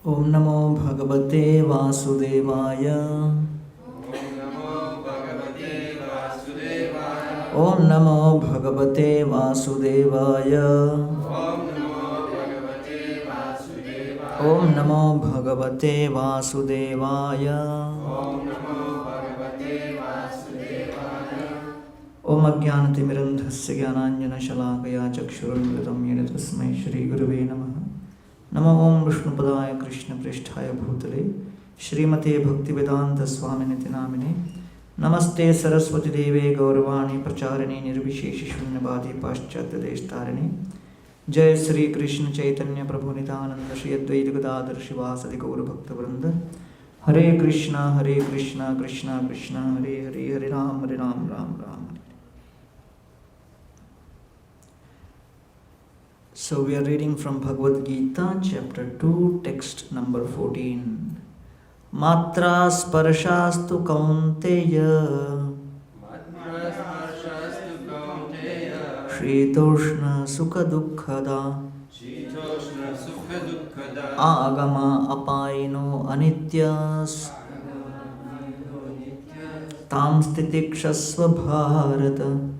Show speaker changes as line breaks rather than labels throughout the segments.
Om Namo Bhagavate Vasudevaya. Om Namo Bhagavate Vasudevaya. Om Namo Bhagavate Vasudevaya. Om Ajnanatimirandhasya Jnananjana Shalakaya Chakshurunmritam Yena Tasmai Shri Gurave Namaha. Namo Om Vishnupadaya Krishna Pristhaya Bhutale Srimate Bhaktivedanta Swaminiti Namine Namaste Saraswati Deve Gauravani Pracharini Nirvisheshi Shunyabadi Paschatya Deshtarini Jai Sri Krishna Chaitanya Prabhu Nityananda Shri Advaita Gadadhar Shivasadi Gaura Bhakta Vrinda Hare Krishna Krishna Krishna Hare Hare Hare Ram Ram Ram. So we are reading from Bhagavad Gita, chapter 2, text number 14. Matra sparashastu kaunteya Shitoshna sukha dukkhada Agama apaino anityas Tam stitikshasva bharata.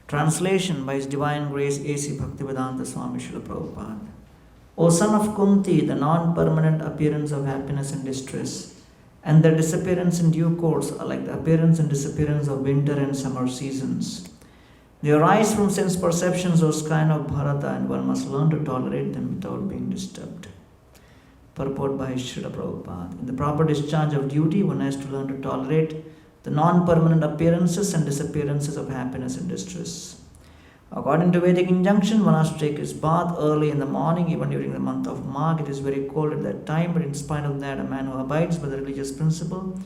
Translation by His Divine Grace A.C. Bhaktivedanta Swami Srila Prabhupada. O son of Kunti, the non-permanent appearance of happiness and distress and their disappearance in due course are like the appearance and disappearance of winter and summer seasons. They arise from sense perceptions or sky of Bharata, and one must learn to tolerate them without being disturbed. Purport by Srila Prabhupada. In the proper discharge of duty, one has to learn to tolerate the non-permanent appearances and disappearances of happiness and distress. According to Vedic injunction, one has to take his bath early in the morning, even during the month of Magh. It is very cold at that time, but in spite of that, a man who abides by the religious principle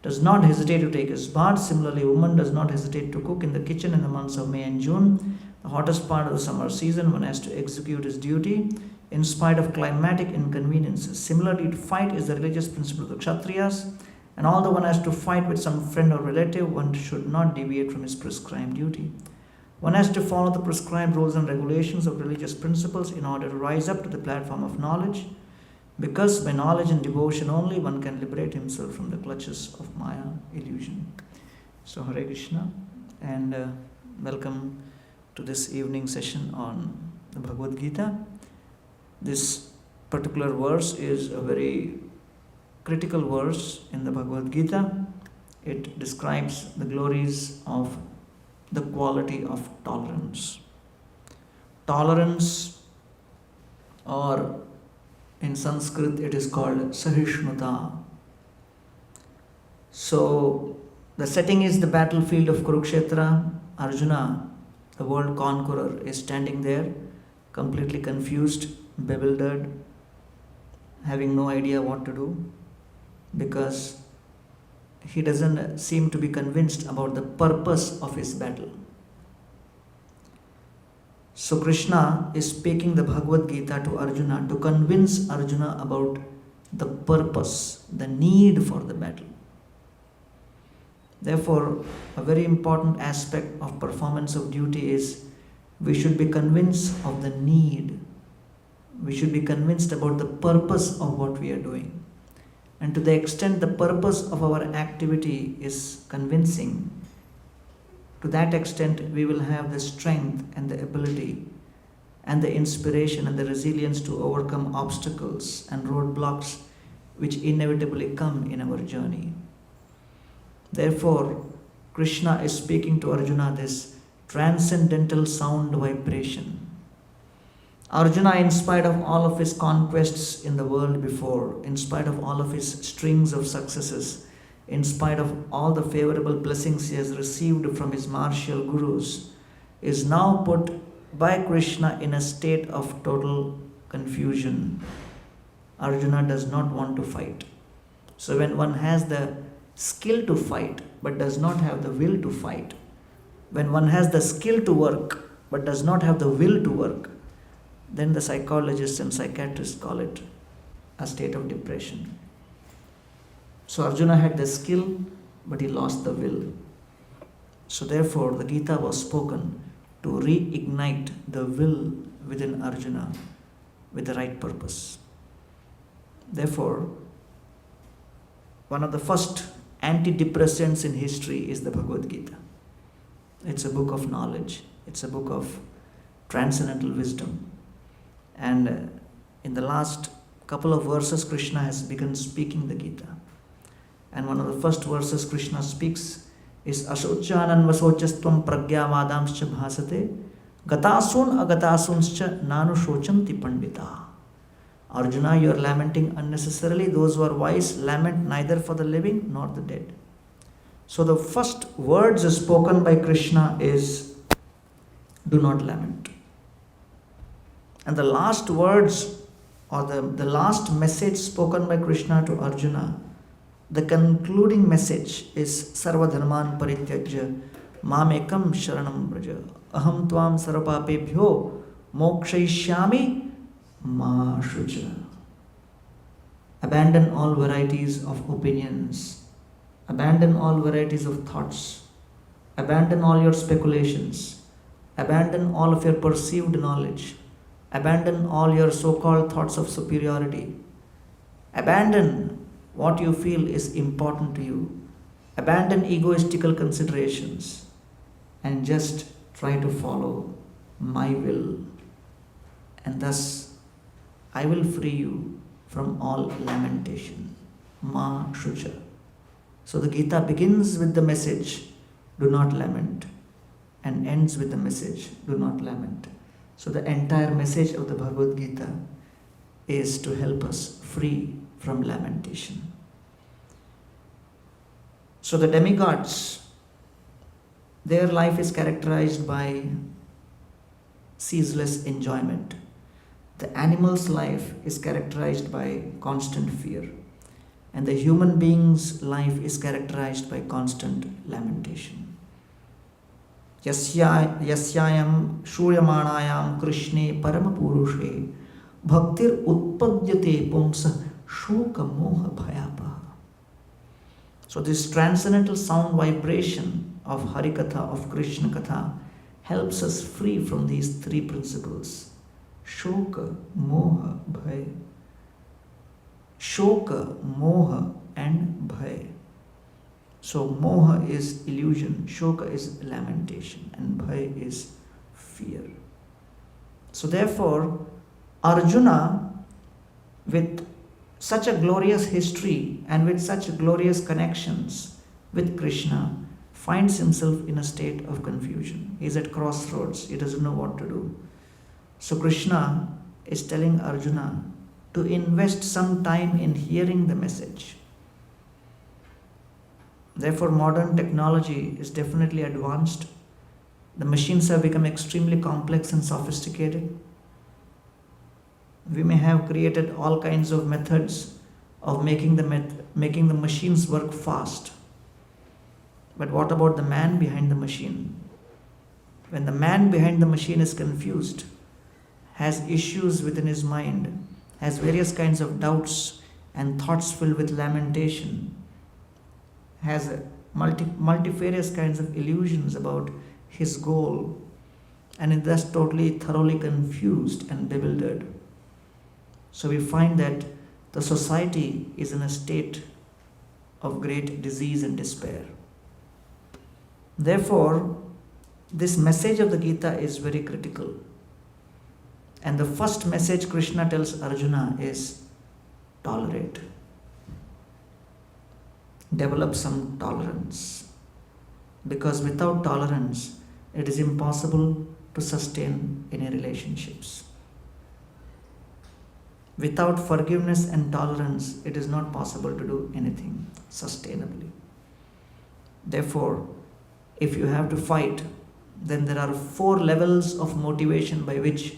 does not hesitate to take his bath. Similarly, a woman does not hesitate to cook in the kitchen in the months of May and June, the hottest part of the summer season. One has to execute his duty in spite of climatic inconveniences. Similarly, to fight is the religious principle of the Kshatriyas, and although one has to fight with some friend or relative, one should not deviate from his prescribed duty. One has to follow the prescribed rules and regulations of religious principles in order to rise up to the platform of knowledge, because by knowledge and devotion only one can liberate himself from the clutches of Maya illusion. So Hare Krishna, and welcome to this evening session on the Bhagavad Gita. This particular verse is a very critical verse in the Bhagavad Gita. It describes the glories of the quality of tolerance. Tolerance, or in Sanskrit it is called Sahishnuta. So the setting is the battlefield of Kurukshetra. Arjuna, the world conqueror, is standing there completely confused, bewildered, having no idea what to do, because he doesn't seem to be convinced about the purpose of his battle. So Krishna is speaking the Bhagavad Gita to Arjuna to convince Arjuna about the purpose, the need for the battle. Therefore, a very important aspect of performance of duty is we should be convinced of the need. We should be convinced about the purpose of what we are doing. And to the extent the purpose of our activity is convincing, to that extent we will have the strength and the ability and the inspiration and the resilience to overcome obstacles and roadblocks which inevitably come in our journey. Therefore, Krishna is speaking to Arjuna this transcendental sound vibration. Arjuna, in spite of all of his conquests in the world before, in spite of all of his strings of successes, in spite of all the favorable blessings he has received from his martial gurus, is now put by Krishna in a state of total confusion. Arjuna does not want to fight. So when one has the skill to fight but does not have the will to fight, when one has the skill to work but does not have the will to work, then the psychologists and psychiatrists call it a state of depression. So Arjuna had the skill, but he lost the will. So therefore, the Gita was spoken to reignite the will within Arjuna, with the right purpose. Therefore, one of the first antidepressants in history is the Bhagavad Gita. It's a book of knowledge. It's a book of transcendental wisdom. And in the last couple of verses, Krishna has begun speaking the Gita. And one of the first verses Krishna speaks is Ashochanan vasochastvam pragyavadamscha bhasate gatasun agatasunscha nanu shochanti pandita. Arjuna, you are lamenting unnecessarily. Those who are wise lament neither for the living nor the dead. So the first words spoken by Krishna is, do not lament. And the last words or the last message spoken by Krishna to Arjuna, the concluding message is Sarva Dharman Parityajya Mamekam Sharanam Braja Aham Tvam Sarvapapebhyo Mokshayishyami Ma Shucha. Abandon all varieties of opinions. Abandon all varieties of thoughts. Abandon all your speculations. Abandon all of your perceived knowledge. Abandon all your so-called thoughts of superiority. Abandon what you feel is important to you. Abandon egoistical considerations and just try to follow my will. And thus, I will free you from all lamentation. Ma Shucha. So the Gita begins with the message, do not lament, and ends with the message, do not lament. So the entire message of the Bhagavad Gita is to help us free from lamentation. So the demigods, their life is characterized by ceaseless enjoyment. The animal's life is characterized by constant fear. And the human being's life is characterized by constant lamentation. Yasyayam shuryamanayam krishne paramapurushe bhaktir utpadyate pumsa shoka moha bhayapa. So this transcendental sound vibration of Harikatha, of Krishna Katha, helps us free from these three principles. Shoka, moha, bhaya. Shoka, moha and bhaya. So moha is illusion, shoka is lamentation, and bhaya is fear. So therefore, Arjuna, with such a glorious history and with such glorious connections with Krishna, finds himself in a state of confusion. He is at crossroads, he doesn't know what to do. So Krishna is telling Arjuna to invest some time in hearing the message. Therefore, modern technology is definitely advanced. The machines have become extremely complex and sophisticated. We may have created all kinds of methods of making the machines work fast. But what about the man behind the machine? When the man behind the machine is confused, has issues within his mind, has various kinds of doubts and thoughts filled with lamentation, has multifarious kinds of illusions about his goal, and is thus totally, thoroughly confused and bewildered. So we find that the society is in a state of great disease and despair. Therefore, this message of the Gita is very critical. And the first message Krishna tells Arjuna is tolerate. Develop some tolerance. Because without tolerance, it is impossible to sustain any relationships. Without forgiveness and tolerance, it is not possible to do anything sustainably. Therefore, if you have to fight, then there are 4 levels of motivation by which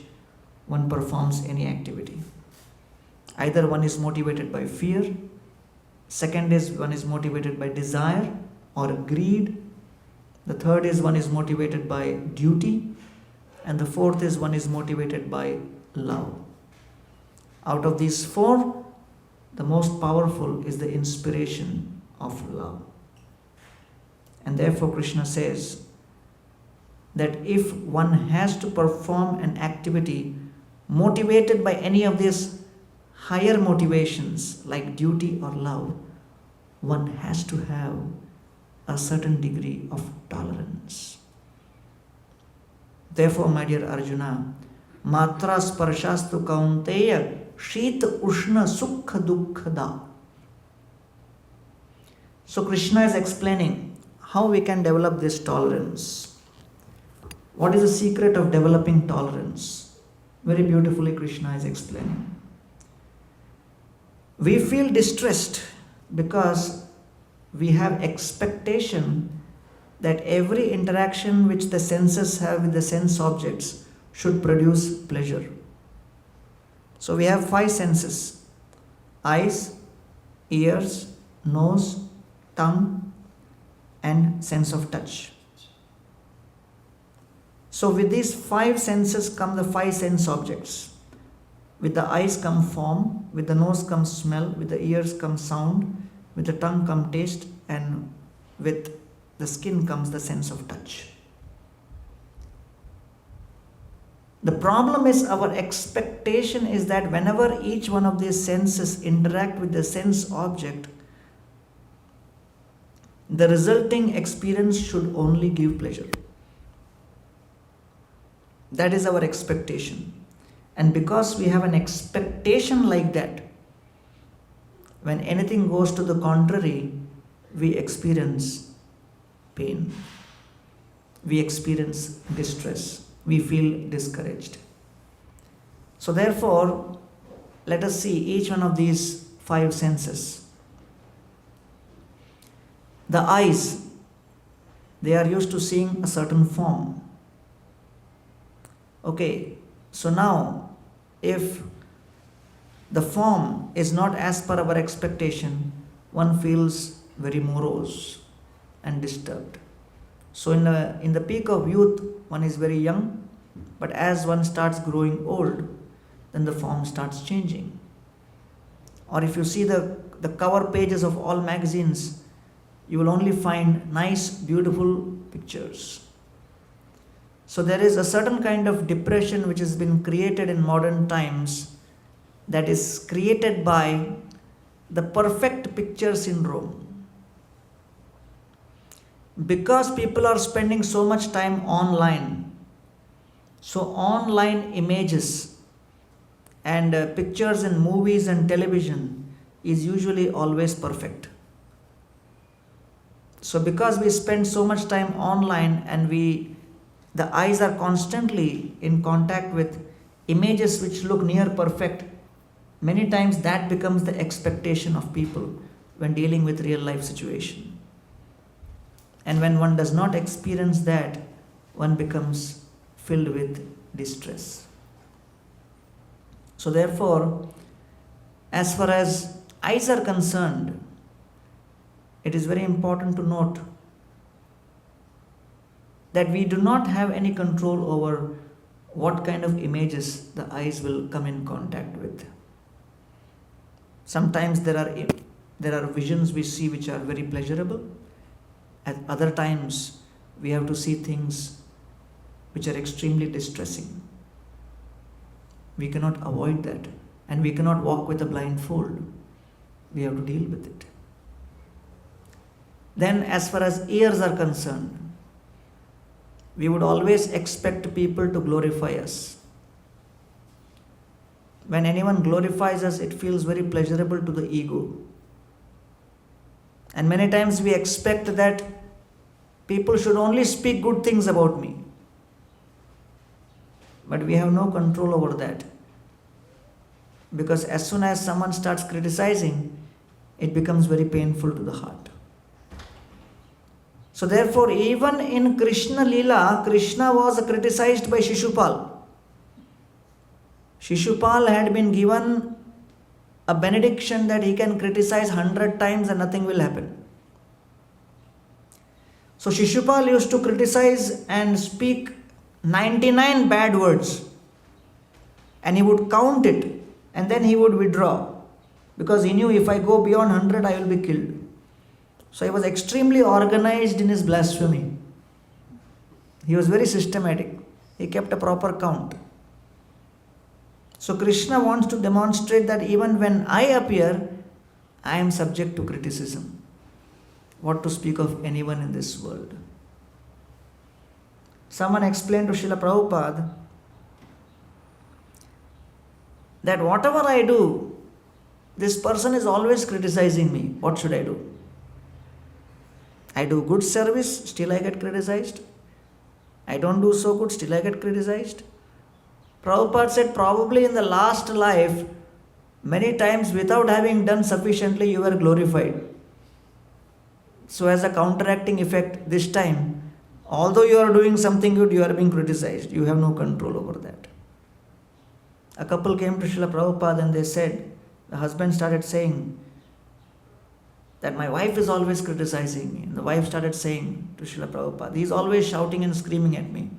one performs any activity. Either one is motivated by fear, second is one is motivated by desire or greed, the third is one is motivated by duty, and the fourth is one is motivated by love. Out of these 4, the most powerful is the inspiration of love. And therefore Krishna says that if one has to perform an activity motivated by any of these higher motivations like duty or love, one has to have a certain degree of tolerance. Therefore, my dear Arjuna, matra sparshastu kaunteya shita ushna sukha dukkhada. So Krishna is explaining how we can develop this tolerance. What is the secret of developing tolerance? Very beautifully Krishna is explaining. We feel distressed because we have expectation that every interaction which the senses have with the sense objects should produce pleasure. So we have 5 senses: eyes, ears, nose, tongue, and sense of touch. So with these 5 senses come the 5 sense objects. With the eyes come form, with the nose comes smell, with the ears comes sound, with the tongue comes taste, and with the skin comes the sense of touch. The problem is our expectation is that whenever each one of these senses interact with the sense object, the resulting experience should only give pleasure. That is our expectation. And because we have an expectation like that, when anything goes to the contrary, we experience pain. We experience distress. We feel discouraged. So therefore, let us see each one of these 5 senses. The eyes, they are used to seeing a certain form. Okay, so now if the form is not as per our expectation, one feels very morose and disturbed. So in the peak of youth, one is very young, but as one starts growing old, then the form starts changing. Or if you see the cover pages of all magazines, you will only find nice, beautiful pictures. So there is a certain kind of depression which has been created in modern times, that is created by the perfect picture syndrome. Because people are spending so much time online, so online images and pictures in movies and television is usually always perfect. So because we spend so much time online and the eyes are constantly in contact with images which look near perfect, many times that becomes the expectation of people when dealing with real life situation. And when one does not experience that, one becomes filled with distress. So therefore, as far as eyes are concerned, it is very important to note that we do not have any control over what kind of images the eyes will come in contact with. Sometimes there are visions we see which are very pleasurable. At other times, we have to see things which are extremely distressing. We cannot avoid that, and we cannot walk with a blindfold. We have to deal with it. Then, as far as ears are concerned, we would always expect people to glorify us. When anyone glorifies us, it feels very pleasurable to the ego. And many times we expect that people should only speak good things about me. But we have no control over that. Because as soon as someone starts criticizing, it becomes very painful to the heart. So therefore, even in Krishna Leela, Krishna was criticized by Shishupal. Shishupal had been given a benediction that he can criticize 100 times and nothing will happen. So Shishupal used to criticize and speak 99 bad words, and he would count it and then he would withdraw, because he knew if I go beyond 100 I will be killed. So he was extremely organized in his blasphemy. He was very systematic. He kept a proper count. So Krishna wants to demonstrate that even when I appear, I am subject to criticism. What to speak of anyone in this world? Someone explained to Srila Prabhupada that whatever I do, this person is always criticizing me. What should I do? I do good service, still I get criticized. I don't do so good, still I get criticized. Prabhupada said probably in the last life, many times without having done sufficiently, you were glorified. So as a counteracting effect, this time, although you are doing something good, you are being criticized. You have no control over that. A couple came to Srila Prabhupada and they said, the husband started saying that my wife is always criticizing me. And the wife started saying to Srila Prabhupada, he is always shouting and screaming at me.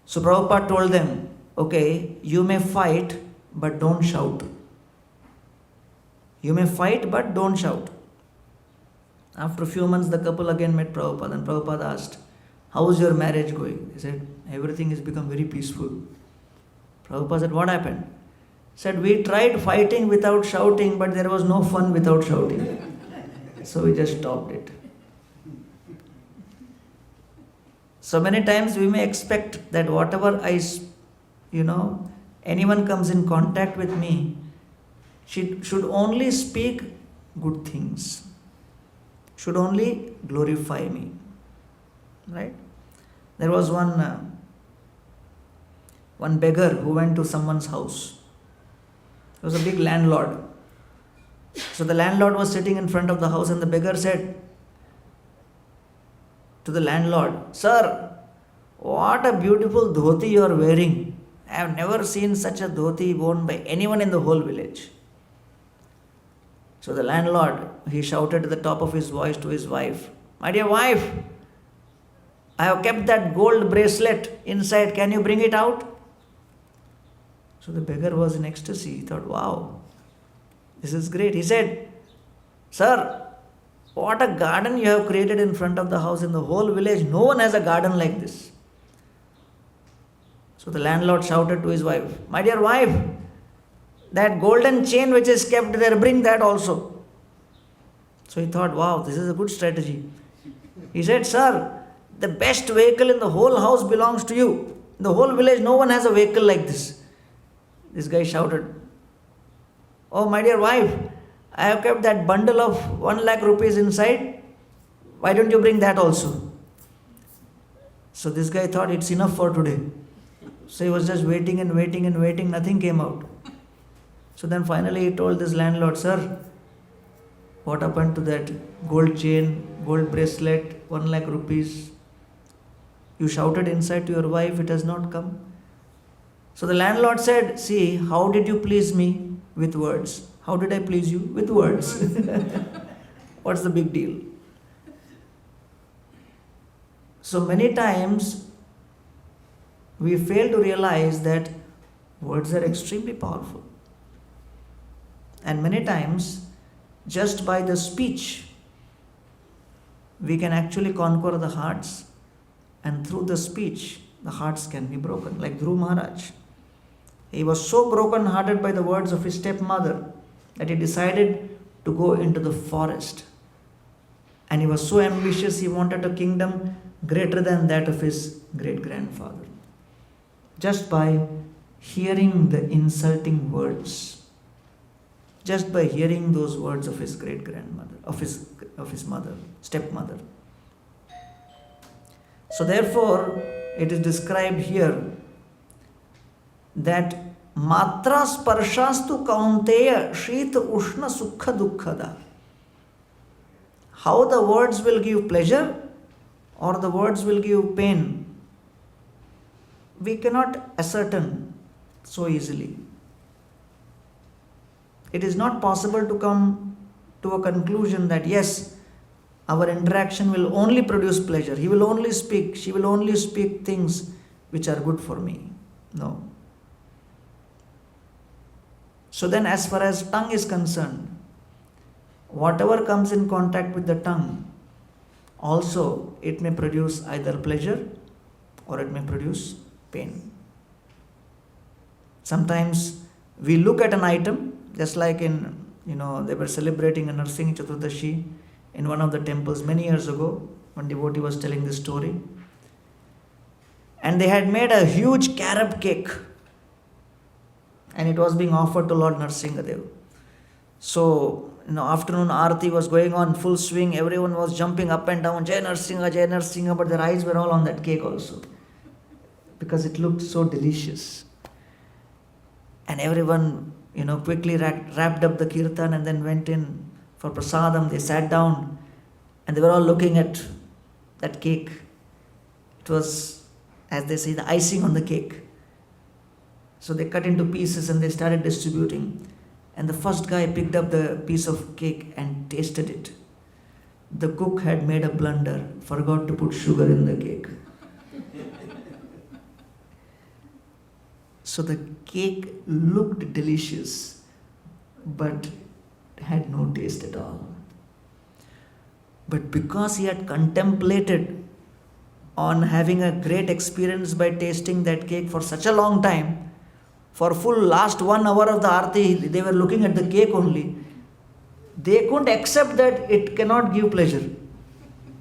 So Prabhupada told them, okay, you may fight, but don't shout. You may fight, but don't shout. After a few months, the couple again met Prabhupada, and Prabhupada asked, how is your marriage going? He said, everything has become very peaceful. Prabhupada said, what happened? He said, we tried fighting without shouting, but there was no fun without shouting. So we just stopped it. So many times we may expect that whatever anyone comes in contact with me, should only speak good things. Should only glorify me. Right? There was one beggar who went to someone's house. He was a big landlord. So the landlord was sitting in front of the house and the beggar said to the landlord, sir, what a beautiful dhoti you are wearing. I have never seen such a dhoti worn by anyone in the whole village. So the landlord, he shouted at the top of his voice to his wife, my dear wife, I have kept that gold bracelet inside. Can you bring it out? So the beggar was in ecstasy. He thought, wow, this is great. He said, sir, what a garden you have created in front of the house. In the whole village, no one has a garden like this. So the landlord shouted to his wife, my dear wife, that golden chain which is kept there, bring that also. So he thought, wow, this is a good strategy. He said, sir, the best vehicle in the whole house belongs to you. In the whole village, no one has a vehicle like this. This guy shouted, oh, my dear wife, I have kept that bundle of 1 lakh rupees inside. Why don't you bring that also? So this guy thought it's enough for today. So he was just waiting and waiting and waiting. Nothing came out. So then finally he told this landlord, sir, what happened to that gold chain, gold bracelet, 1 lakh rupees? You shouted inside to your wife, it has not come. So the landlord said, see, how did you please me? With words. How did I please you? With words. What's the big deal? So many times we fail to realize that words are extremely powerful. And many times, just by the speech, we can actually conquer the hearts. And through the speech, the hearts can be broken. Like Dhruv Maharaj. He was so broken-hearted by the words of his stepmother that he decided to go into the forest. And he was so ambitious, he wanted a kingdom greater than that of his great-grandfather. Just by hearing the insulting words. Just by hearing those words of his great-grandmother, of his mother, stepmother. So therefore, it is described here that matra sparshastu kaunteya shita ushna sukha dukkhada. How the words will give pleasure or the words will give pain, we cannot ascertain so easily. It is not possible to come to a conclusion that yes, our interaction will only produce pleasure. He will only speak, she will only speak things which are good for me. No. So then as far as tongue is concerned, whatever comes in contact with the tongue, also it may produce either pleasure or it may produce pain. Sometimes we look at an item, just like in, they were celebrating a Narsingh Chaturdashi in one of the temples many years ago. One devotee was telling this story. And they had made a huge carob cake. And it was being offered to Lord Narsingadev. So, afternoon Aarti was going on full swing. Everyone was jumping up and down, Jai Narsingha, but their eyes were all on that cake also. Because it looked so delicious. And everyone, quickly wrapped up the kirtan and then went in for prasadam. They sat down and they were all looking at that cake. It was, as they say, the icing on the cake. So they cut into pieces and they started distributing. And the first guy picked up the piece of cake and tasted it. The cook had made a blunder, forgot to put sugar in the cake. So the cake looked delicious, but had no taste at all. But because he had contemplated on having a great experience by tasting that cake for such a long time, for full last 1 hour of the Aarti, they were looking at the cake only. They couldn't accept that it cannot give pleasure.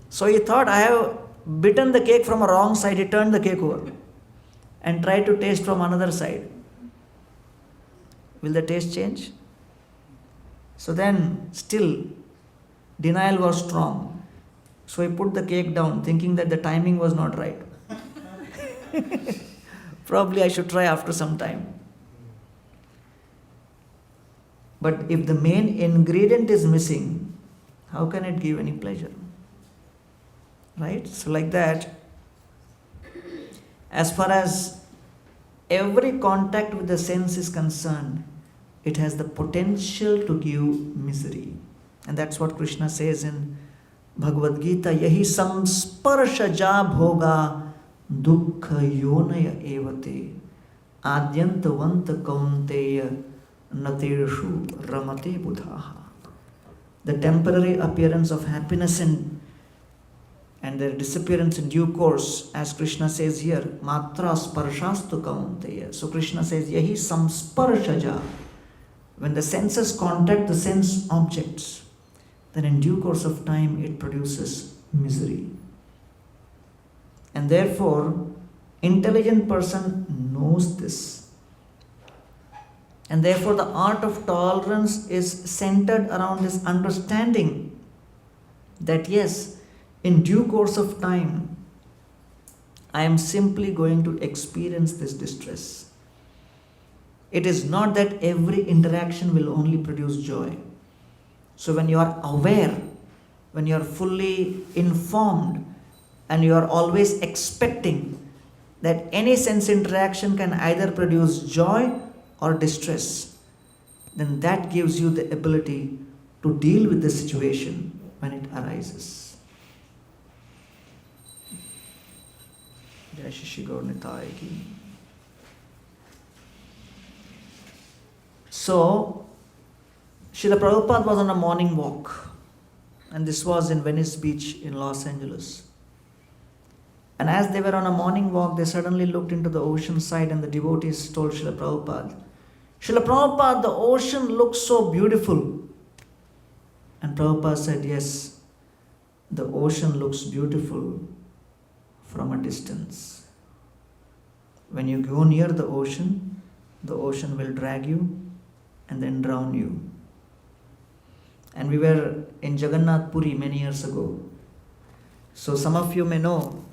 So he thought, I have bitten the cake from a wrong side. He turned the cake over and tried to taste from another side. Will the taste change? So then, still, denial was strong. So he put the cake down, thinking that the timing was not right. Probably I should try after some time. But if the main ingredient is missing, how can it give any pleasure? Right? So like that, as far as every contact with the sense is concerned, it has the potential to give misery. And that's what Krishna says in Bhagavad Gita, Yahi samsparsha ja bhoga dukkha yonaya evate adyantavanta kaunteya natershu ramate buddhaha. The temporary appearance of happiness and their disappearance in due course, as Krishna says here, matra sparshastu kaunteya. So Krishna says, Yahi samsparshaja. When the senses contact the sense objects, then in due course of time it produces misery. And therefore, intelligent person knows this. And therefore the art of tolerance is centered around this understanding that yes, in due course of time, I am simply going to experience this distress. It is not that every interaction will only produce joy. So when you are aware, when you are fully informed, and you are always expecting that any sense interaction can either produce joy or distress, then that gives you the ability to deal with the situation when it arises. Jai Shri Gauranga Ki. So, Srila Prabhupada was on a morning walk, and this was in Venice Beach in Los Angeles. And as they were on a morning walk, they suddenly looked into the ocean side, and the devotees told Srila Prabhupada, Srila Prabhupada, the ocean looks so beautiful. And Prabhupada said, yes, the ocean looks beautiful from a distance. When you go near the ocean will drag you and then drown you. And we were in Jagannath Puri many years ago. So some of you may know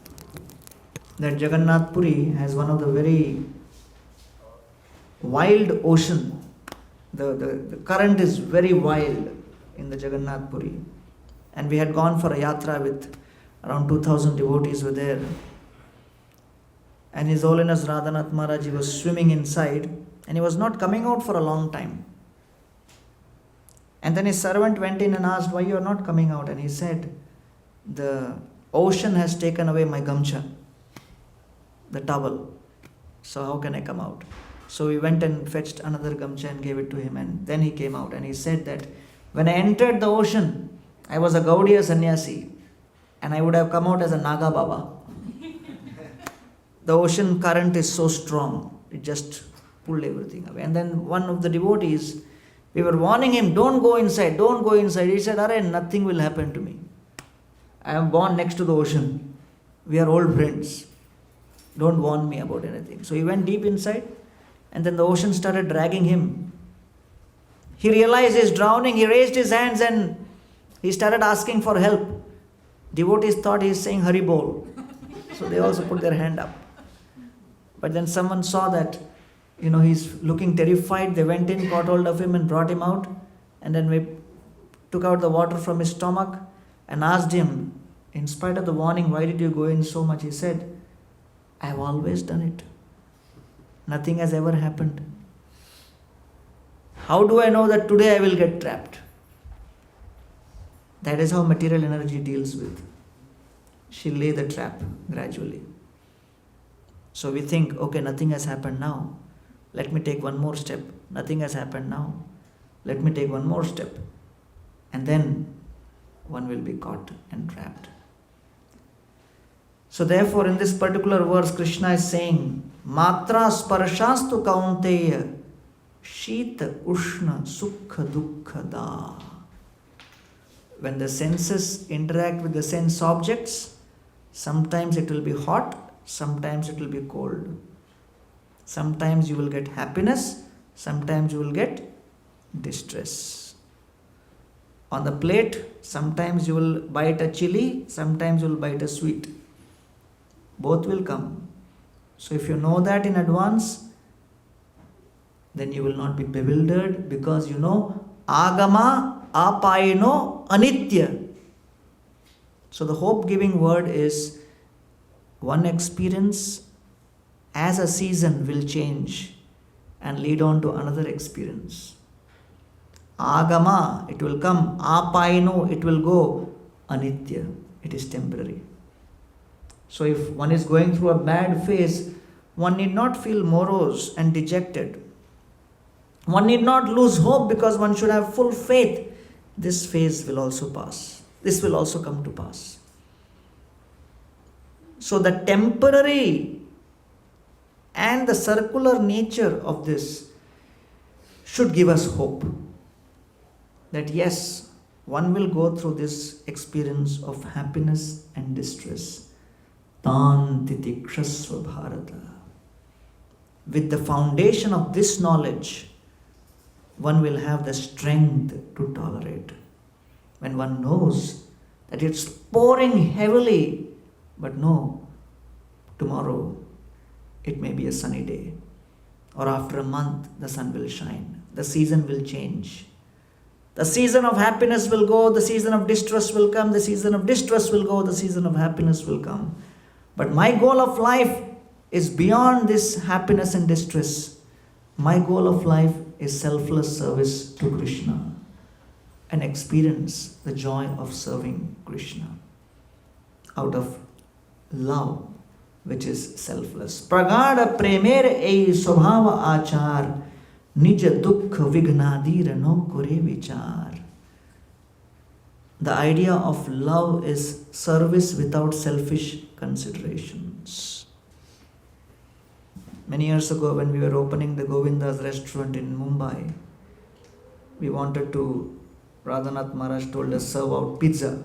that Jagannath Puri has one of the very wild ocean. The current is very wild in the Jagannath Puri. And we had gone for a yatra with around 2,000 devotees were there. And His Holiness Radhanath Maharaj was swimming inside, and he was not coming out for a long time. And then his servant went in and asked, why you are not coming out? And he said, the ocean has taken away my gamcha, the towel. So how can I come out? So we went and fetched another gamcha and gave it to him, and then he came out. And he said that when I entered the ocean, I was a Gaudiya sannyasi, and I would have come out as a Naga Baba. The ocean current is so strong, it just pulled everything away. And then one of the devotees, we were warning him, don't go inside, don't go inside. He said, Arey, nothing will happen to me. I am born next to the ocean. We are old friends. Don't warn me about anything. So he went deep inside, and then the ocean started dragging him. He realized he's drowning. He raised his hands and he started asking for help. Devotees thought he's saying Hari Bol. So they also put their hand up. But then someone saw that, he's looking terrified. They went in, caught hold of him and brought him out. And then we took out the water from his stomach and asked him, in spite of the warning, why did you go in so much? He said, I have always done it. Nothing has ever happened. How do I know that today I will get trapped? That is how material energy deals with. She'll lay the trap gradually. So we think, okay, nothing has happened now. Let me take one more step. Nothing has happened now. Let me take one more step. And then one will be caught and trapped. So therefore, in this particular verse, Krishna is saying, Matra sparshastu kaunteya shita ushna sukha dukkha da. When the senses interact with the sense objects, sometimes it will be hot, sometimes it will be cold. Sometimes you will get happiness, sometimes you will get distress. On the plate, sometimes you will bite a chili, sometimes you will bite a sweet. Both will come. So if you know that in advance, then you will not be bewildered, because you know agama apayino anitya. So the hope-giving word is, one experience as a season will change and lead on to another experience. Agama, it will come. Apayino, it will go. Anitya, it is temporary. So if one is going through a bad phase, one need not feel morose and dejected. One need not lose hope, because one should have full faith. This phase will also pass. This will also come to pass. So the temporary and the circular nature of this should give us hope. That yes, one will go through this experience of happiness and distress. Tan titikshasva bharata. With the foundation of this knowledge, one will have the strength to tolerate. When one knows that it's pouring heavily, but no, tomorrow it may be a sunny day, or after a month the sun will shine, the season will change. The season of happiness will go, the season of distress will come, the season of distress will go, the season of happiness will come. But my goal of life is beyond this happiness and distress. My goal of life is selfless service to Krishna, and experience the joy of serving Krishna out of love, which is selfless. Pragada premer ei swabhava achar, nija dukkha vignadir no kore vichar. The idea of love is service without selfish considerations. Many years ago, when we were opening the Govinda's restaurant in Mumbai, we wanted to, Radhanath Maharaj told us, serve out pizza.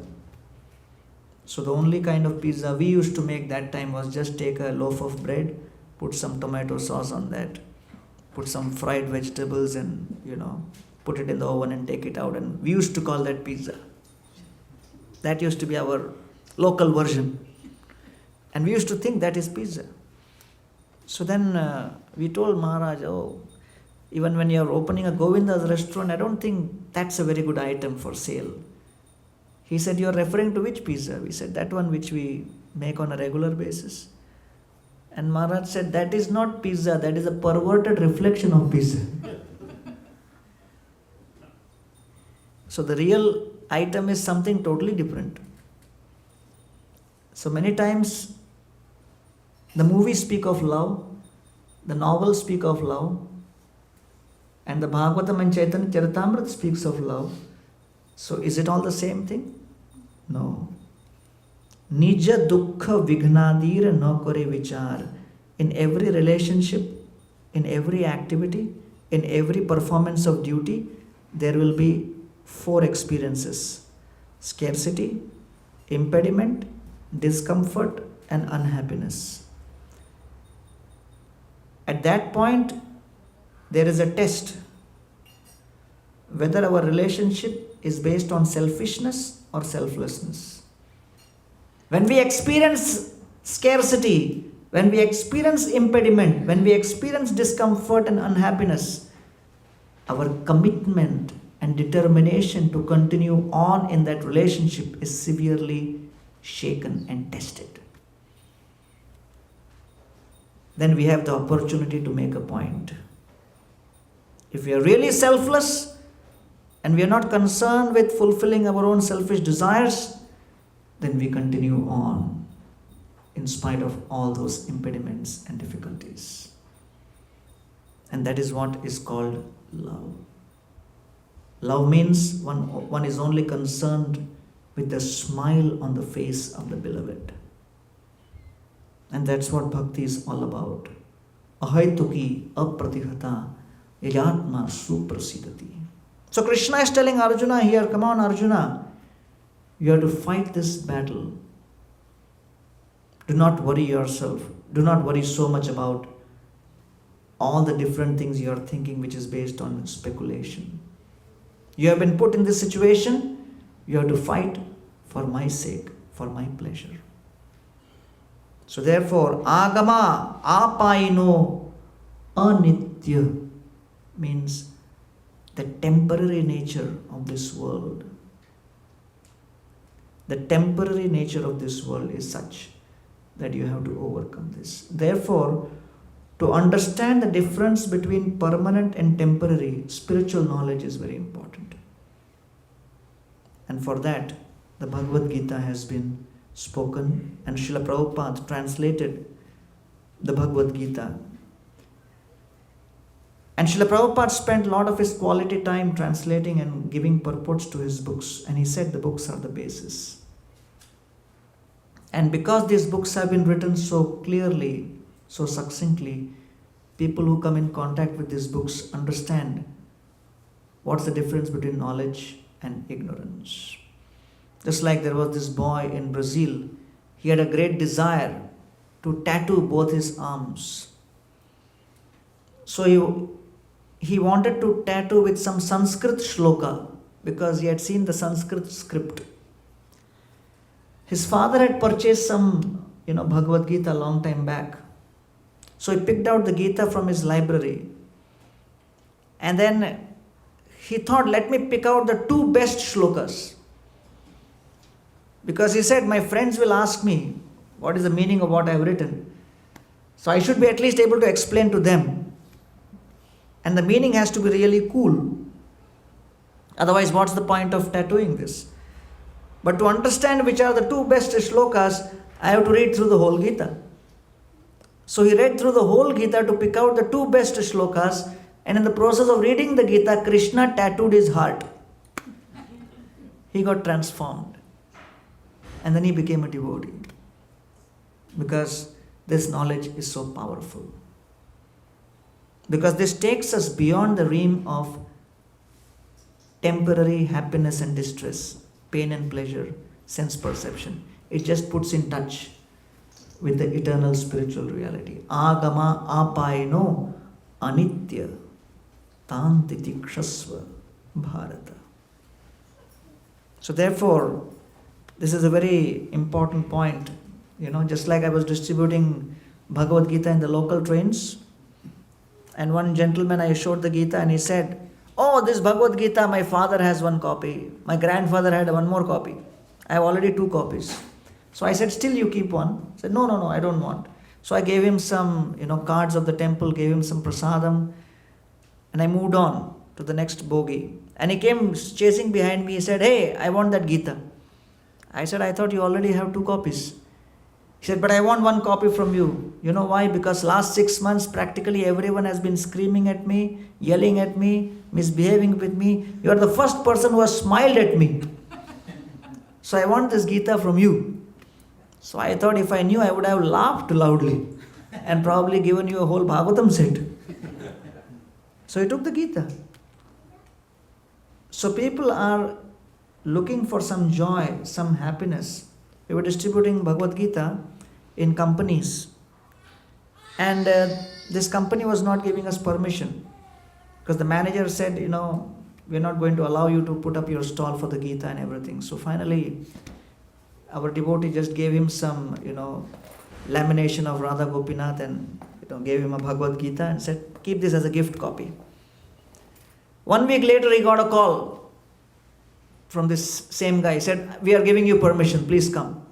So the only kind of pizza we used to make that time was just take a loaf of bread, put some tomato sauce on that, put some fried vegetables and, put it in the oven and take it out. And we used to call that pizza. That used to be our local version. And we used to think that is pizza. So then we told Maharaj, even when you are opening a Govinda's restaurant, I don't think that's a very good item for sale. He said, you are referring to which pizza? We said, that one which we make on a regular basis. And Maharaj said, that is not pizza, that is a perverted reflection of pizza. So the real item is something totally different. So many times the movies speak of love, the novels speak of love, and the Bhagavatam and Chaitanya Charitamrita speaks of love. So is it all the same thing? No. Nija dukkha vignadir no kore vichar. In every relationship, in every activity, in every performance of duty, there will be 4 experiences: scarcity, impediment, discomfort, and unhappiness. At that point, there is a test whether our relationship is based on selfishness or selflessness. When we experience scarcity, when we experience impediment, when we experience discomfort and unhappiness, our commitment and determination to continue on in that relationship is severely shaken and tested. Then we have the opportunity to make a point. If we are really selfless and we are not concerned with fulfilling our own selfish desires, then we continue on in spite of all those impediments and difficulties. And that is what is called love. Love means one is only concerned with the smile on the face of the beloved. And that's what bhakti is all about. Ahaituki apratihata yatma suprasidati. So Krishna is telling Arjuna here, come on Arjuna, you have to fight this battle. Do not worry yourself. Do not worry so much about all the different things you are thinking which is based on speculation. You have been put in this situation, you have to fight for my sake, for my pleasure. So therefore, agama apaino anitya means the temporary nature of this world. The temporary nature of this world is such that you have to overcome this. Therefore, to understand the difference between permanent and temporary, spiritual knowledge is very important. And for that, the Bhagavad Gita has been spoken, and Srila Prabhupada translated the Bhagavad Gita. And Srila Prabhupada spent a lot of his quality time translating and giving purports to his books, and he said the books are the basis. And because these books have been written so clearly, so succinctly, people who come in contact with these books understand what's the difference between knowledge and ignorance. Just like there was this boy in Brazil, he had a great desire to tattoo both his arms. So he wanted to tattoo with some Sanskrit shloka because he had seen the Sanskrit script. His father had purchased some, Bhagavad Gita a long time back. So he picked out the Gita from his library. And then he thought, let me pick out the 2 best shlokas. Because he said, my friends will ask me, what is the meaning of what I have written? So I should be at least able to explain to them. And the meaning has to be really cool. Otherwise, what's the point of tattooing this? But to understand which are the 2 best shlokas, I have to read through the whole Gita. So he read through the whole Gita to pick out the 2 best shlokas, and in the process of reading the Gita, Krishna tattooed his heart. He got transformed. And then he became a devotee. Because this knowledge is so powerful. Because this takes us beyond the realm of temporary happiness and distress, pain and pleasure, sense perception. It just puts in touch with the eternal spiritual reality. Agama apaino anitya tantiti kshasva bharata. So therefore, this is a very important point. Just like I was distributing Bhagavad Gita in the local trains, and one gentleman I showed the Gita and he said, oh, this Bhagavad Gita, my father has 1 copy. My grandfather had 1 more copy. I have already 2 copies. So I said, still you keep one? He said, no, I don't want. So I gave him some, cards of the temple, gave him some prasadam, and I moved on to the next bogie. And he came chasing behind me. He said, hey, I want that Gita. I said, I thought you already have 2 copies. He said, but I want 1 copy from you. You know why? Because last 6 months, practically everyone has been screaming at me, yelling at me, misbehaving with me. You are the first person who has smiled at me. So I want this Gita from you. So I thought if I knew, I would have laughed loudly and probably given you a whole Bhagavatam set. So he took the Gita. So people are looking for some joy, some happiness. We were distributing Bhagavad Gita in companies. And this company was not giving us permission. Because the manager said, we're not going to allow you to put up your stall for the Gita and everything. So finally, our devotee just gave him some, lamination of Radha Gopinath and gave him a Bhagavad Gita and said, keep this as a gift copy. 1 week later, he got a call from this same guy. He said, we are giving you permission, please come.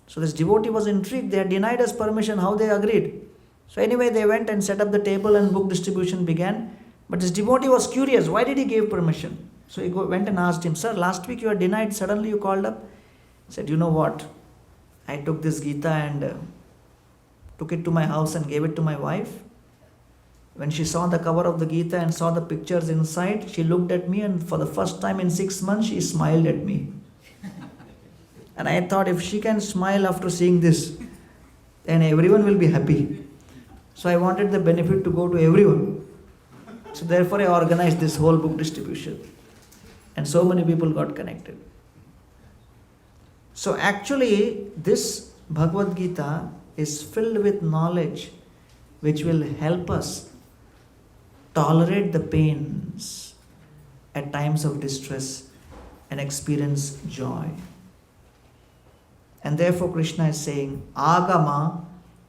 So this devotee was intrigued. They had denied us permission. How they agreed? So anyway, they went and set up the table and book distribution began. But this devotee was curious. Why did he give permission? So he went and asked him, sir, last week you were denied. Suddenly you called up. He said, you know what? I took this Gita and took it to my house and gave it to my wife. When she saw the cover of the Gita and saw the pictures inside, she looked at me and for the first time in 6 months, she smiled at me. And I thought, if she can smile after seeing this, then everyone will be happy. So I wanted the benefit to go to everyone. So therefore I organized this whole book distribution. And so many people got connected. So actually, this Bhagavad Gita is filled with knowledge which will help us tolerate the pains at times of distress and experience joy. And therefore Krishna is saying, Agama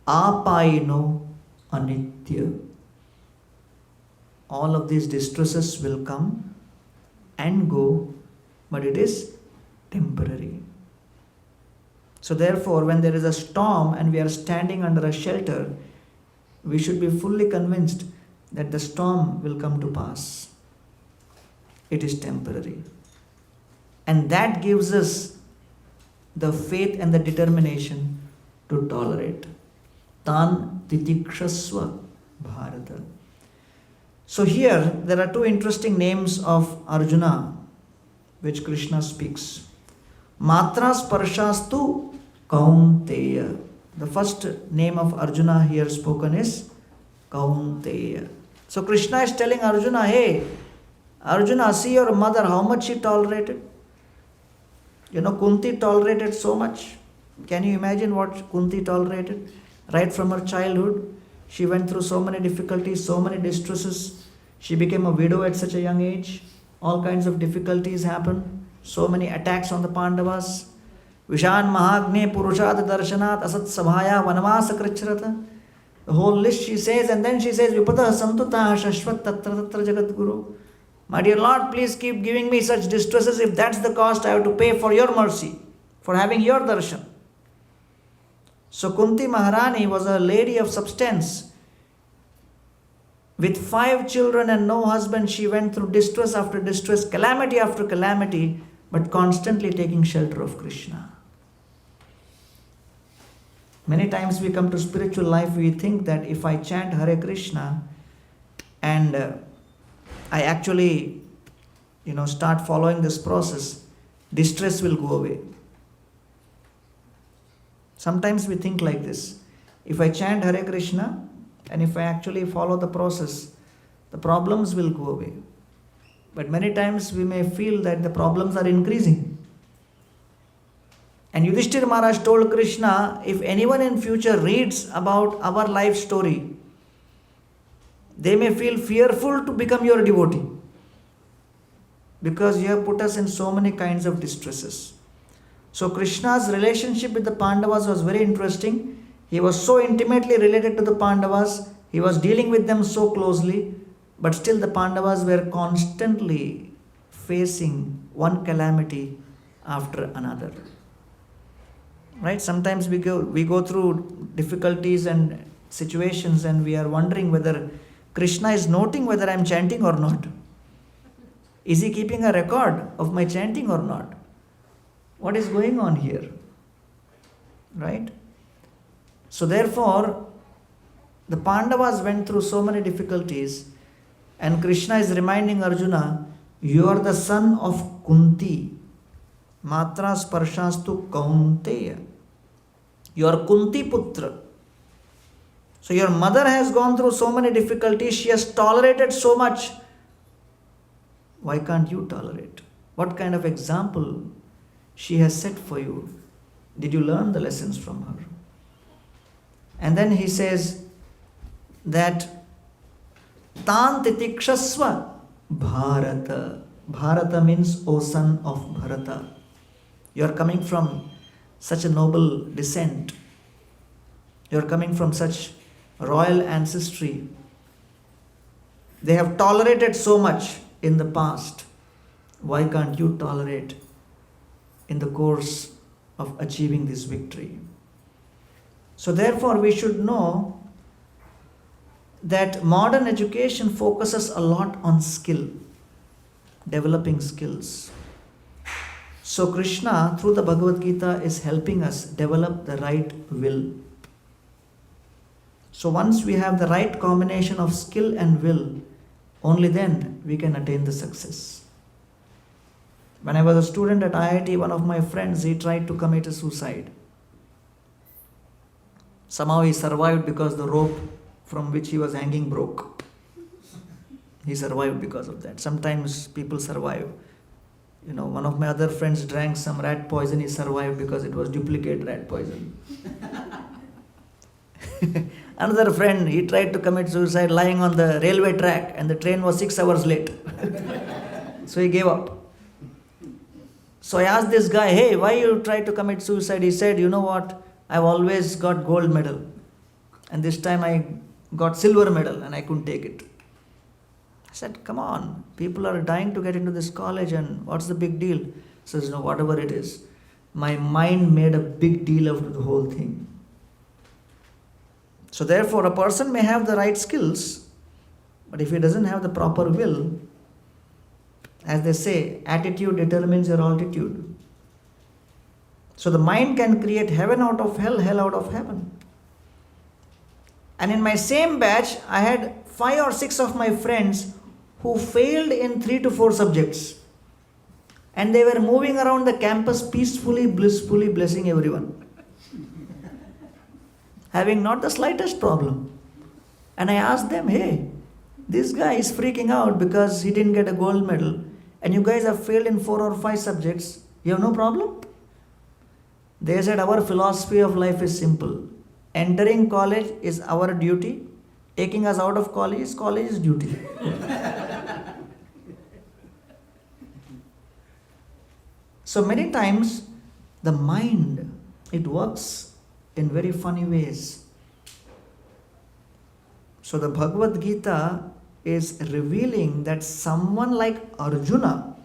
apayino anitya. All of these distresses will come and go, but it is temporary. So therefore, when there is a storm and we are standing under a shelter, we should be fully convinced that the storm will come to pass. It is temporary. And that gives us the faith and the determination to tolerate. Tan titikshasva bharata. So here, there are two interesting names of Arjuna, which Krishna speaks. Matras parshastu kaunteya. The first name of Arjuna here spoken is Kaunteya. So Krishna is telling Arjuna, hey, Arjuna, see your mother, how much she tolerated. Kunti tolerated so much. Can you imagine what Kunti tolerated? Right from her childhood, she went through so many difficulties, so many distresses. She became a widow at such a young age. All kinds of difficulties happened. So many attacks on the Pandavas. Vishan Mahagne Purushat Darshanat Asat Sabhaya Vanavasa Krichrata. The whole list she says, and then she says, Vipata Santuta Shashvat Tatra Tatra Jagat Guru. My dear Lord, please keep giving me such distresses. If that's the cost, I have to pay for your mercy, for having your darshan. So Kunti Maharani was a lady of substance. With 5 children and no husband, she went through distress after distress, calamity after calamity, but constantly taking shelter of Krishna. Many times we come to spiritual life, we think that if I chant Hare Krishna and I actually, start following this process, distress will go away. Sometimes we think like this. If I chant Hare Krishna and if I actually follow the process, the problems will go away. But many times we may feel that the problems are increasing. And Yudhishthira Maharaj told Krishna, if anyone in future reads about our life story, they may feel fearful to become your devotee. Because you have put us in so many kinds of distresses. So Krishna's relationship with the Pandavas was very interesting. He was so intimately related to the Pandavas. He was dealing with them so closely. But still the Pandavas were constantly facing one calamity after another. Right? Sometimes we go through difficulties and situations and we are wondering whether Krishna is noting whether I am chanting or not. Is he keeping a record of my chanting or not? What is going on here? Right? So therefore, the Pandavas went through so many difficulties and Krishna is reminding Arjuna, you are the son of Kunti. Matra sparshastu Kaunteya. You are Kunti Putra. So your mother has gone through so many difficulties, she has tolerated so much. Why can't you tolerate? What kind of example she has set for you? Did you learn the lessons from her? And then he says that Tan titikshasva Bharata. Bharata means, O son of Bharata. You are coming from such a noble descent. You are coming from such royal ancestry. They have tolerated so much in the past. Why can't you tolerate in the course of achieving this victory? So therefore we should know that modern education focuses a lot on skill, developing skills. So Krishna, through the Bhagavad Gita, is helping us develop the right will. So once we have the right combination of skill and will, only then we can attain the success. When I was a student at IIT, one of my friends, he tried to commit a suicide. Somehow he survived because the rope from which he was hanging broke. He survived because of that. Sometimes people survive. One of my other friends drank some rat poison, he survived because it was duplicate rat poison. Another friend, he tried to commit suicide lying on the railway track and the train was 6 hours late. So he gave up. So I asked this guy, hey, why you tried to commit suicide? He said, you know what, I've always got gold medal. And this time I got silver medal and I couldn't take it. I said, come on, people are dying to get into this college and what's the big deal? He says, no, whatever it is. My mind made a big deal out of the whole thing. So therefore, a person may have the right skills, but if he doesn't have the proper will, as they say, attitude determines your altitude. So the mind can create heaven out of hell, hell out of heaven. And in my same batch, I had 5 or 6 of my friends who failed in 3 to 4 subjects. And they were moving around the campus peacefully, blissfully, blessing everyone. Having not the slightest problem. And I asked them, hey, this guy is freaking out because he didn't get a gold medal. And you guys have failed in 4 or 5 subjects. You have no problem? They said, our philosophy of life is simple. Entering college is our duty. Taking us out of college is duty. So many times, the mind, it works in very funny ways. So the Bhagavad Gita is revealing that someone like Arjuna,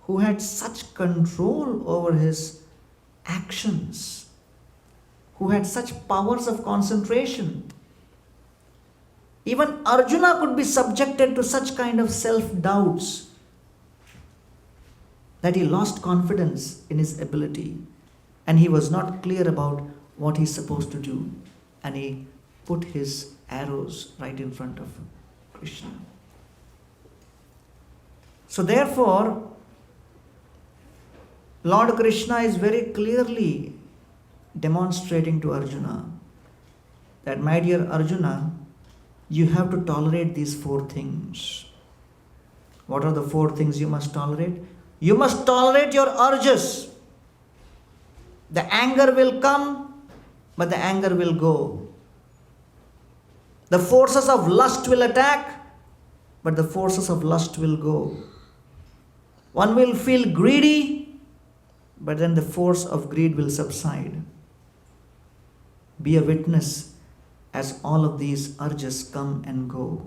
who had such control over his actions, who had such powers of concentration, even Arjuna could be subjected to such kind of self-doubts that he lost confidence in his ability and he was not clear about what he's supposed to do, and he put his arrows right in front of Krishna. So therefore, Lord Krishna is very clearly demonstrating to Arjuna that, my dear Arjuna, you have to tolerate these 4 things. What are the 4 things you must tolerate? You must tolerate your urges. The anger will come, but the anger will go. The forces of lust will attack, but the forces of lust will go. One will feel greedy, but then the force of greed will subside. Be a witness as all of these urges come and go.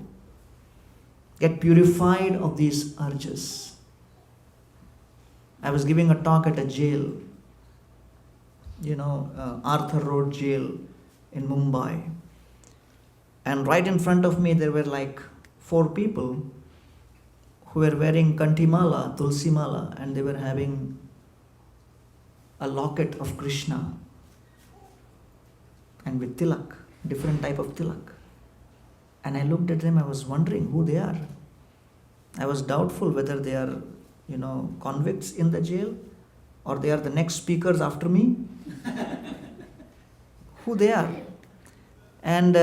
Get purified of these urges. I was giving a talk at a jail, Arthur Road jail in Mumbai. And right in front of me there were like 4 people who were wearing kantimala, tulsi mala, and they were having a locket of Krishna and with tilak, different type of tilak. And I looked at them, I was wondering who they are. I was doubtful whether they are, convicts in the jail or they are the next speakers after me. Who they are. And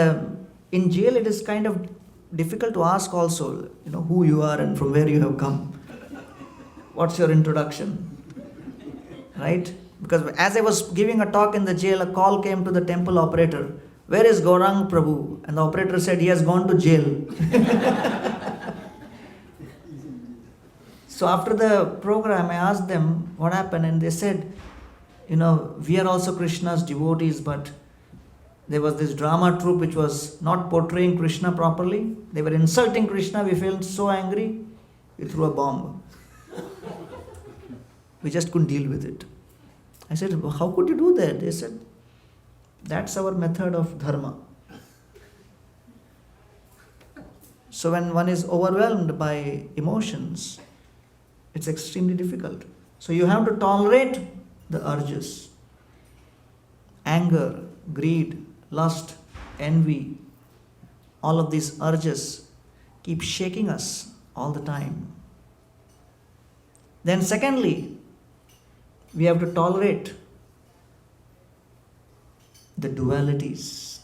in jail, it is kind of difficult to ask also, who you are and from where you have come. What's your introduction? Right? Because as I was giving a talk in the jail, a call came to the temple operator. Where is Gaurang Prabhu? And the operator said, he has gone to jail. So after the program, I asked them what happened, and they said, we are also Krishna's devotees, but there was this drama troupe which was not portraying Krishna properly. They were insulting Krishna. We felt so angry, we threw a bomb. We just couldn't deal with it. I said, how could you do that? They said, that's our method of dharma. So when one is overwhelmed by emotions, it's extremely difficult. So you have to tolerate the urges. Anger, greed, lust, envy, all of these urges keep shaking us all the time. Then secondly, we have to tolerate the dualities.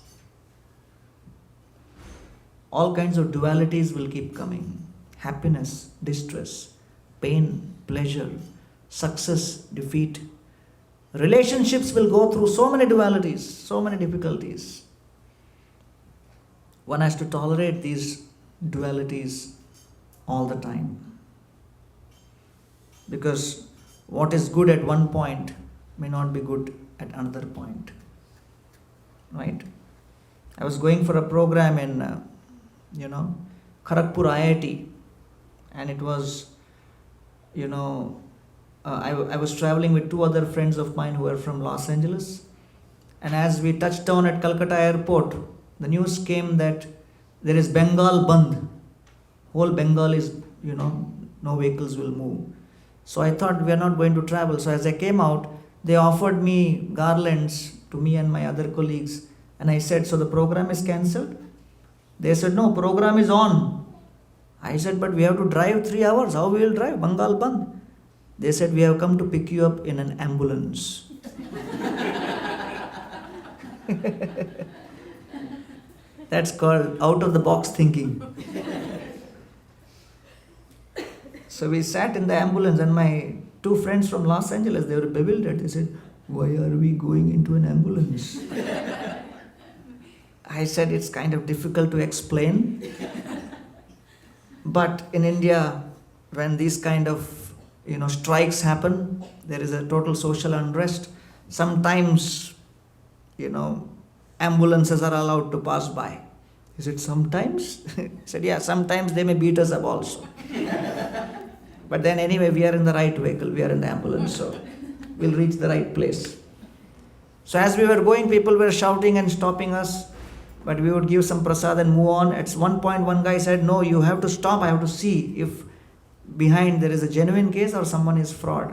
All kinds of dualities will keep coming. Happiness, distress, pain, pleasure, success, defeat. Relationships will go through so many dualities, so many difficulties. One has to tolerate these dualities all the time. Because what is good at one point may not be good at another point. Right? I was going for a program in, Kharagpur IIT, and it was, I was traveling with two other friends of mine who were from Los Angeles, and as we touched down at Calcutta airport, the news came that there is Bengal Bandh. Whole Bengal is, no vehicles will move. So I thought we are not going to travel. So as I came out, they offered me garlands to me and my other colleagues. And I said, so the program is cancelled? They said, no, program is on. I said, but we have to drive 3 hours. How we will drive? Bengal Bandh. They said, we have come to pick you up in an ambulance. That's called out of the box thinking. So we sat in the ambulance, and my two friends from Los Angeles, they were bewildered. They said, why are we going into an ambulance? I said, it's kind of difficult to explain. But in India, when these kind of strikes happen, there is a total social unrest. Sometimes, ambulances are allowed to pass by. He said, sometimes? He said, yeah, sometimes they may beat us up also. But then anyway, we are in the right vehicle, we are in the ambulance, so we'll reach the right place. So as we were going, people were shouting and stopping us, but we would give some prasad and move on. At one point, one guy said, no, you have to stop, I have to see if behind there is a genuine case or someone is fraud.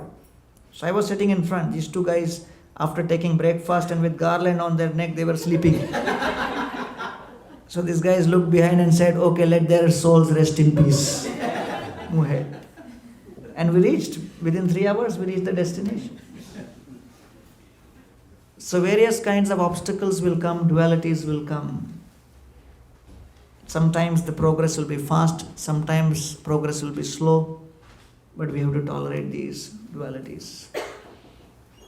So I was sitting in front. These two guys, after taking breakfast and with garland on their neck, they were sleeping. So these guys looked behind and said, okay, let their souls rest in peace. Move ahead. And we reached, within 3 hours, we reached the destination. So various kinds of obstacles will come, dualities will come. Sometimes the progress will be fast, sometimes progress will be slow, but we have to tolerate these dualities.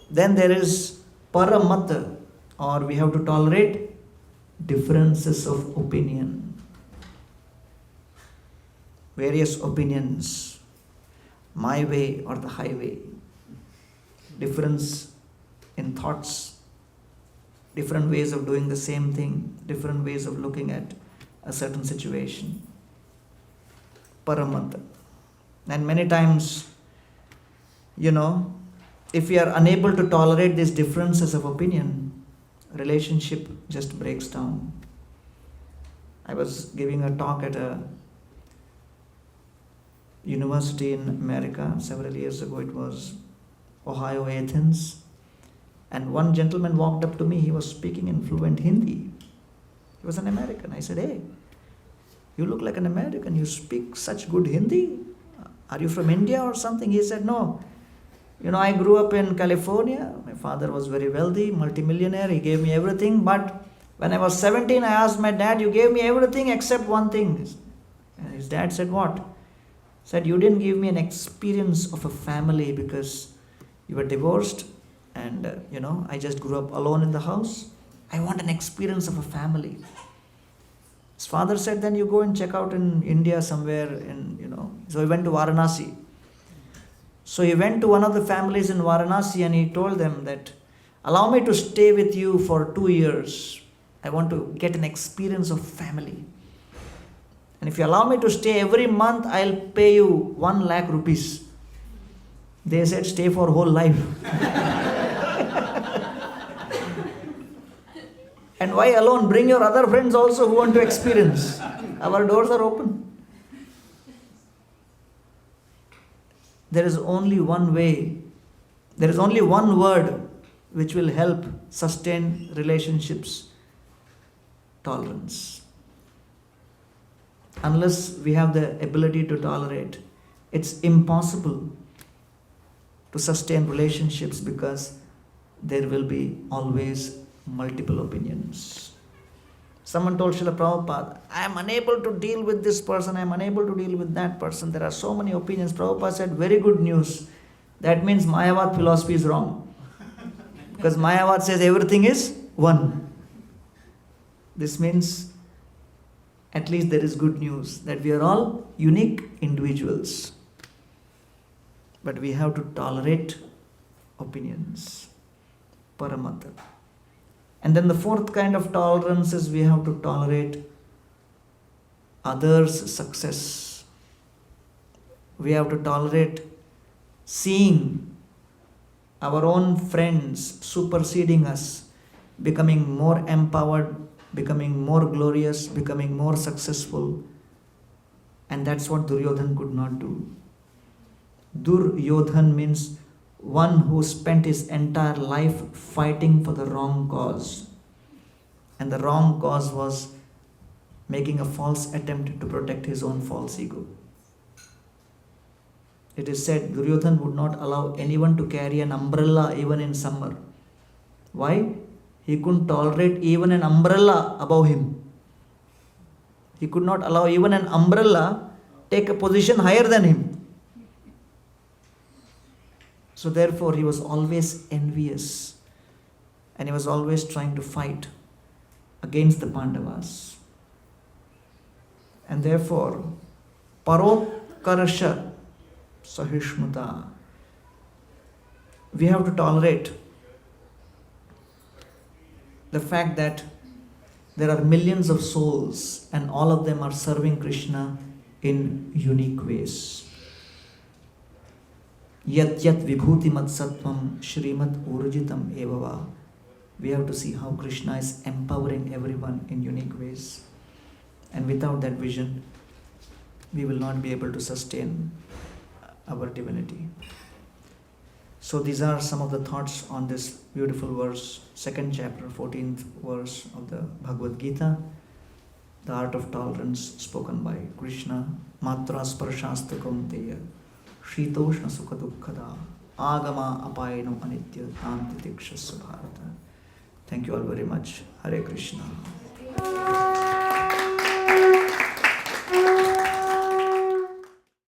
Then there is paramata, or we have to tolerate differences of opinion. Various opinions, my way or the highway, difference in thoughts, different ways of doing the same thing, different ways of looking at a certain situation. Paramata. And many times, if we are unable to tolerate these differences of opinion, relationship just breaks down. I was giving a talk at a university in America several years ago. It was Ohio, Athens. And one gentleman walked up to me. He was speaking in fluent Hindi. He was an American. I said, hey, you look like an American. You speak such good Hindi. Are you from India or something? He said, no. I grew up in California. My father was very wealthy, multimillionaire. He gave me everything. But When I was 17, I asked my dad, you gave me everything except one thing. And his dad said, what? Said, you didn't give me an experience of a family because you were divorced and, I just grew up alone in the house. I want an experience of a family. His father said, then you go and check out in India somewhere. So he went to Varanasi. So he went to one of the families in Varanasi and he told them that, allow me to stay with you for 2 years. I want to get an experience of family. And if you allow me to stay every month, I'll pay you 1 lakh rupees. They said, stay for whole life. And why alone? Bring your other friends also who want to experience. Our doors are open. There is only one way. There is only one word which will help sustain relationships. Tolerance. Unless we have the ability to tolerate, it's impossible to sustain relationships because there will be always multiple opinions. Someone told Srila Prabhupada, I am unable to deal with this person, I am unable to deal with that person. There are so many opinions. Prabhupada said, very good news. That means Mayavad philosophy is wrong. Because Mayavad says everything is one. This means at least there is good news that we are all unique individuals. But we have to tolerate opinions. Paramata. And then the fourth kind of tolerance is we have to tolerate others' success. We have to tolerate seeing our own friends superseding us, becoming more empowered, becoming more glorious, becoming more successful. And that's what Duryodhan could not do. Duryodhan means one who spent his entire life fighting for the wrong cause. And the wrong cause was making a false attempt to protect his own false ego. It is said Duryodhan would not allow anyone to carry an umbrella even in summer. Why? He couldn't tolerate even an umbrella above him. He could not allow even an umbrella take a position higher than him. So therefore he was always envious and he was always trying to fight against the Pandavas. And therefore, parokarasha sahishnuta. We have to tolerate the fact that there are millions of souls and all of them are serving Krishna in unique ways. Yat yat vibhuti mat sattvam shrimat urjitam evava. We have to see how Krishna is empowering everyone in unique ways. And without that vision, we will not be able to sustain our divinity. So these are some of the thoughts on this beautiful verse, 2nd chapter, 14th verse of the Bhagavad Gita, the art of tolerance spoken by Krishna. Matra sparshasta kaunteya, shitoshna sukha dukkhada, agama apayano anitya tanti tikshasya bharata. Thank you all very much. Hare Krishna.